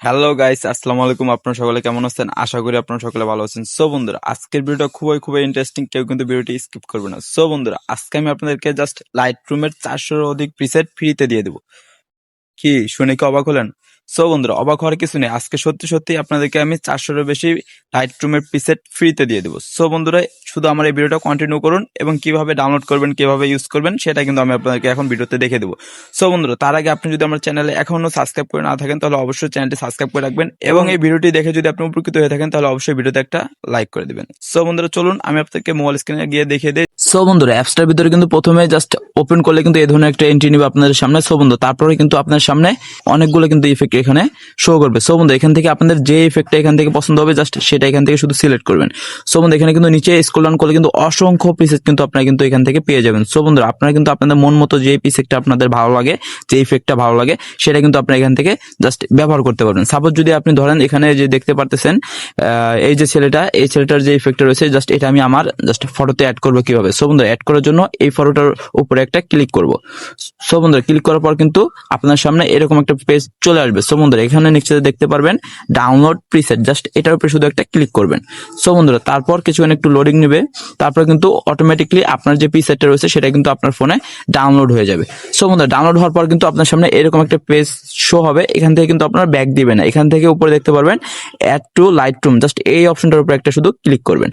Hello guys, আসসালামু আলাইকুম। আপনারা সকলে কেমন আছেন? আশা করি আপনারা সকলে ভালো আছেন। সো বন্ধুরা, আজকের ভিডিওটা খুবই খুবই ইন্টারেস্টিং। কেউ কিন্তু ভিডিওটি স্কিপ করবে না। সো বন্ধুরা, আজকে আমি আপনাদেরকে জাস্ট লাইট রুমের 400-এর অধিক প্রিসেট ফ্রিতে দিয়ে দেবো। কি শুনে কি অবাক হলেন? সো বন্ধুরা, অবাক হওয়ার কিছু নেই। আজকে সত্যি সত্যি আপনাদেরকে আমি 400-এর বেশি লাইট রুমের প্রিসেট ফ্রিতে দিয়ে দেবো। সো বন্ধুরা, শুধু আমার এই ভিডিওটা কন্টিনিউ করুন এবং কিভাবে ডাউনলোড করবেন, কিভাবে ইউজ করবেন সেটা কিন্তু আমি আপনাদেরকে এখন ভিডিওতে দেখে দেবো। সো বন্ধুরা, তার আগে আপনি যদি আমার চ্যানেলে এখনো সাবস্ক্রাইব করে না থাকেন তাহলে অবশ্যই চ্যানেলটি সাবস্ক্রাইব করে রাখবেন এবং এই ভিডিওটি দেখে যদি আপনি উপকৃত হয়ে থাকেন তাহলে অবশ্যই ভিডিওতে একটা লাইক করে দিবেন। সো বন্ধুরা, চলুন আমি আপনাদেরকে মোবাইল স্ক্রিনে গিয়ে দেখিয়ে দিই। সো বন্ধুরা, অ্যাপসটার ভিতরে কিন্তু প্রথমে জাস্ট ওপেন করলে কিন্তু এই ধরনের একটা এন্ট্রি নিবে আপনাদের সামনে। সো বন্ধু, তারপরে কিন্তু আপনার সামনে অনেকগুলো কিন্তু ইফেক্ট এখানে শো করবে। সো বন্ধু, এখান থেকে আপনাদের যে ইফেক্টটা এখান থেকে পছন্দ হবে জাস্ট সেটা এখান থেকে শুধু সিলেক্ট করবেন। সো বন্ধু, এখানে কিন্তু নিচে স্ক্রল ডাউন করলে কিন্তু অসংখ্য প্রিসেট কিন্তু আপনারা কিন্তু এখান থেকে পেয়ে যাবেন। সো বন্ধুরা, আপনারা কিন্তু আপনাদের মন মতো যে প্রিসেটটা আপনাদের ভালো লাগে, যে ইফেক্টটা ভালো লাগে সেটা কিন্তু আপনারা এখান থেকে জাস্ট ব্যবহার করতে পারবেন। সাপোজ যদি আপনি ধরেন এখানে যে দেখতে পারতেছেন এই যে এই ছেলেটার যে ইফেক্টটা রয়েছে জাস্ট এটা আমি আমার জাস্ট ফটোতে অ্যাড করবো কিভাবে। সো বন্ধু, অ্যাড করার জন্য এই ফটোটার উপরে একটা ক্লিক করব। সো বন্ধুরা, ক্লিক করার পর কিন্তু আপনার সামনে এরকম একটা পেজ চলে আসবে। সো বন্ধুরা, এখানে নিচে দেখতে পারবেন ডাউনলোড প্রিসেট, জাস্ট এটার উপরে শুধু একটা ক্লিক করবেন। সো বন্ধুরা, তারপর কিছুক্ষণ একটু লোডিং নেবে, তারপর কিন্তু অটোমেটিকলি আপনার যে প্রিসেটটা রয়েছে সেটা কিন্তু আপনার ফোনে ডাউনলোড হয়ে যাবে। সো বন্ধুরা, ডাউনলোড হওয়ার পর কিন্তু আপনার সামনে এরকম একটা পেজ শো হবে। এখান থেকে কিন্তু আপনার ব্যাক দিবে না, এখান থেকে উপরে দেখতে পারবেন add to light room, just এই অপশনটার উপরে একটা শুধু ক্লিক করবেন।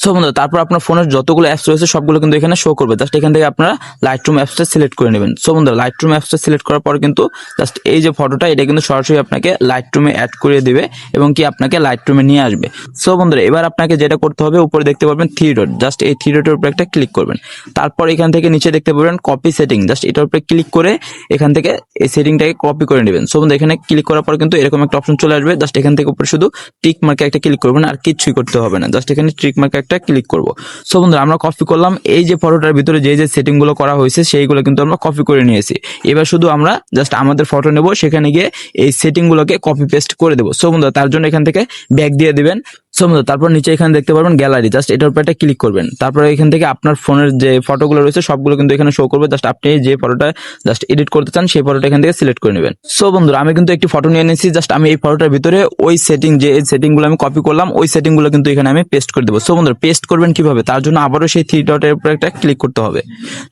সো বন্ধুরা, তারপর আপনার ফোনের যতগুলো অ্যাপস রয়েছে সবগুলো কিন্তু এখানে শো করবে। জাস্ট এখান থেকে আপনারা লাইট রুম অ্যাপসটা সিলেক্ট করে নেবেন। সো বন্ধুরা, লাইট রুম অ্যাপসটা সিলেক্ট করার পর কিন্তু জাস্ট এই যে ফটোটা এটা কিন্তু সরাসরি আপনাকে লাইট রুমে অ্যাড করে দিবে এবং কি আপনাকে লাইট রুমে নিয়ে আসবে। সো বন্ধুরা, এবার আপনাকে যেটা করতে হবে, উপরে দেখতে পারবেন থ্রি ডট, জাস্ট এই থ্রি ডটের উপরে একটা ক্লিক করবেন। তারপর এখান থেকে নিচে দেখতে পারবেন কপি সেটিং, জাস্ট এটার উপরে ক্লিক করে এখান থেকে এই সেটিংটাকে কপি করে নেবেন। সো বন্ধুরা, এখানে ক্লিক করার পর কিন্তু এরকম একটা অপশন চলে আসবে। জাস্ট এখান থেকে উপরে শুধু টিক মার্কে একটা ক্লিক করবেন, আর কিছুই করতে হবে না। জাস্ট এখানে টিক মার্কে একটা ক্লিক করব। সো বন্ধুরা, আমরা কপি করলাম। এই যে ফটোটার ভিতরে যে যে সেটিং গুলো করা হয়েছে সেইগুলো কিন্তু আমরা কপি করে নিয়েছি। এবার শুধু আমরা জাস্ট আমাদের ফটো নেব, সেখানে গিয়ে এই সেটিং গুলোকে কপি পেস্ট করে দেবো। সো বন্ধুরা, তার জন্য এখান থেকে ব্যাক দিয়ে দিবেন। সো বন্ধুরা, তারপর নিচে এখানে দেখতে পারবেন গ্যালারি, জাস্ট এটার উপর একটা ক্লিক করবেন। তারপরে এখান থেকে আপনার ফোনের যে ফটোগুলো রয়েছে সবগুলো কিন্তু এখানে শো করবে। জাস্ট আপনি যে ফটোটা জাস্ট এডিট করতে চান সেই ফটোটা এখান থেকে সিলেক্ট করে নেবেন। সো বন্ধুরা, আমি কিন্তু একটি ফটো নিয়ে নিয়েছি। জাস্ট আমি এই ফটোটার ভিতরে ওই সেটিং গুলো আমি কপি করলাম, ওই সেটিং গুলো কিন্তু এখানে আমি পেস্ট করে দেবো। সো বন্ধুরা, পেস্ট করবেন কিভাবে, তার জন্য আবারও সেই থ্রি ডটের উপর একটা ক্লিক করতে হবে।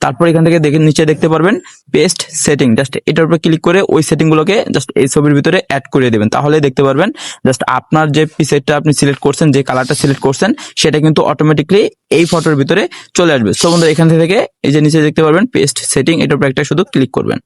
তারপর এখান থেকে নিচে দেখতে পারবেন পেস্ট সেটিং, জাস্ট এটার উপর ক্লিক করে ওই সেটিং গুলোকে জাস্ট এই ছবির ভিতরে অ্যাড করে দেবেন। তাহলে দেখতে পারবেন জাস্ট আপনার যে পিসেটটা আপনি সিলেক্ট করছেন, যে কালারটা সিলেক্ট করছেন সেটা কিন্তু অটোমেটিকলি এই ফটোর ভিতরে চলে আসবে। সো বন্ধুরা, এখান থেকে এই যে নিচে দেখতে পারবেন পেস্ট সেটিং, এটার উপর একটা শুধু ক্লিক করবেন।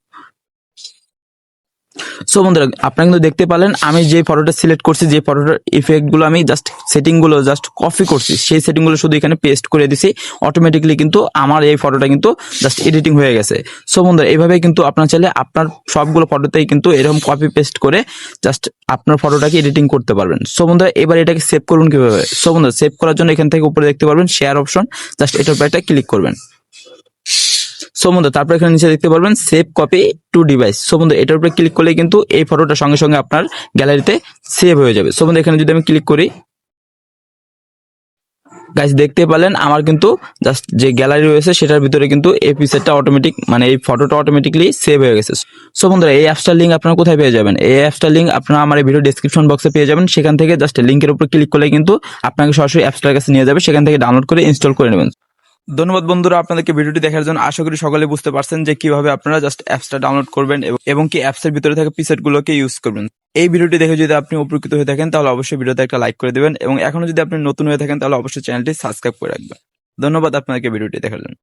সো বন্ধুরা, আপনারা কিন্তু দেখতে পারলেন আমি যে ফটোটা সিলেক্ট করছি, যে ফটোটার ইফেক্ট গুলো আমি জাস্ট সেটিং গুলো জাস্ট কপি করছি, সেই সেটিং গুলো শুধু এখানে পেস্ট করে দিছি। অটোমেটিকলি কিন্তু আমার এই ফটোটা কিন্তু জাস্ট এডিটিং হয়ে গেছে। সো বন্ধুরা, এইভাবে কিন্তু আপনার চাইলে আপনার সবগুলো ফটোতেই কিন্তু এরকম কপি পেস্ট করে জাস্ট আপনার ফটোটাকে এডিটিং করতে পারবেন। সো বন্ধুরা, এবার এটাকে সেভ করুন কিভাবে। সো বন্ধুরা, সেভ করার জন্য এখান থেকে উপরে দেখতে পারবেন শেয়ার অপশন, জাস্ট এটার উপর একটা ক্লিক করবেন। সো বন্ধু, তারপর এখানে নিচে দেখতে পারবেন save copy to device. So বন্ধু, এটার উপরে ক্লিক করলে কিন্তু এই ফটোটা সঙ্গে সঙ্গে আপনার গ্যালারিতে সেভ হয়ে যাবে। সো বন্ধু, এখানে যদি আমি ক্লিক করি, গাইস দেখতে পেলেন আমার কিন্তু জাস্ট যে গ্যালারি রয়েছে সেটার ভিতরে কিন্তু এই পিকচারটা অটোমেটিক মানে এই ফটোটা অটোমেটিকলি সেভ হয়ে গেছে। সো বন্ধুরা, এই অ্যাপসটার লিংক আপনারা কোথায় পেয়ে যাবেন? এই অ্যাপসটার লিংক আপনারা আমার এই ভিডিও ডেসক্রিপশন বক্সে পেয়ে যাবেন। সেখান থেকে জাস্ট লিংকের উপর ক্লিক করলে কিন্তু আপনাকে সরাসরি অ্যাপসটার কাছে নিয়ে যাবে, সেখান থেকে ডাউনলোড করে ইনস্টল করে নেবেন। ধন্যবাদ বন্ধুরা আপনাদেরকে ভিডিওটি দেখার জন্য। আশা করি সকলে বুঝতে পারছেন যে কিভাবে আপনারা জাস্ট অ্যাপসটা ডাউনলোড করবেন এবং কি অ্যাপসের ভিতরে থাকা প্রিসেট গুলোকে ইউজ করবেন। এই ভিডিওটি দেখে যদি আপনি উপকৃত হয়ে থাকেন তাহলে অবশ্যই ভিডিওতে একটা লাইক করে দিবেন এবং এখনো যদি আপনি নতুন হয়ে থাকেন তাহলে অবশ্যই চ্যানেলটি সাবস্ক্রাইব করে রাখবেন। ধন্যবাদ আপনাদেরকে ভিডিওটি দেখার জন্য।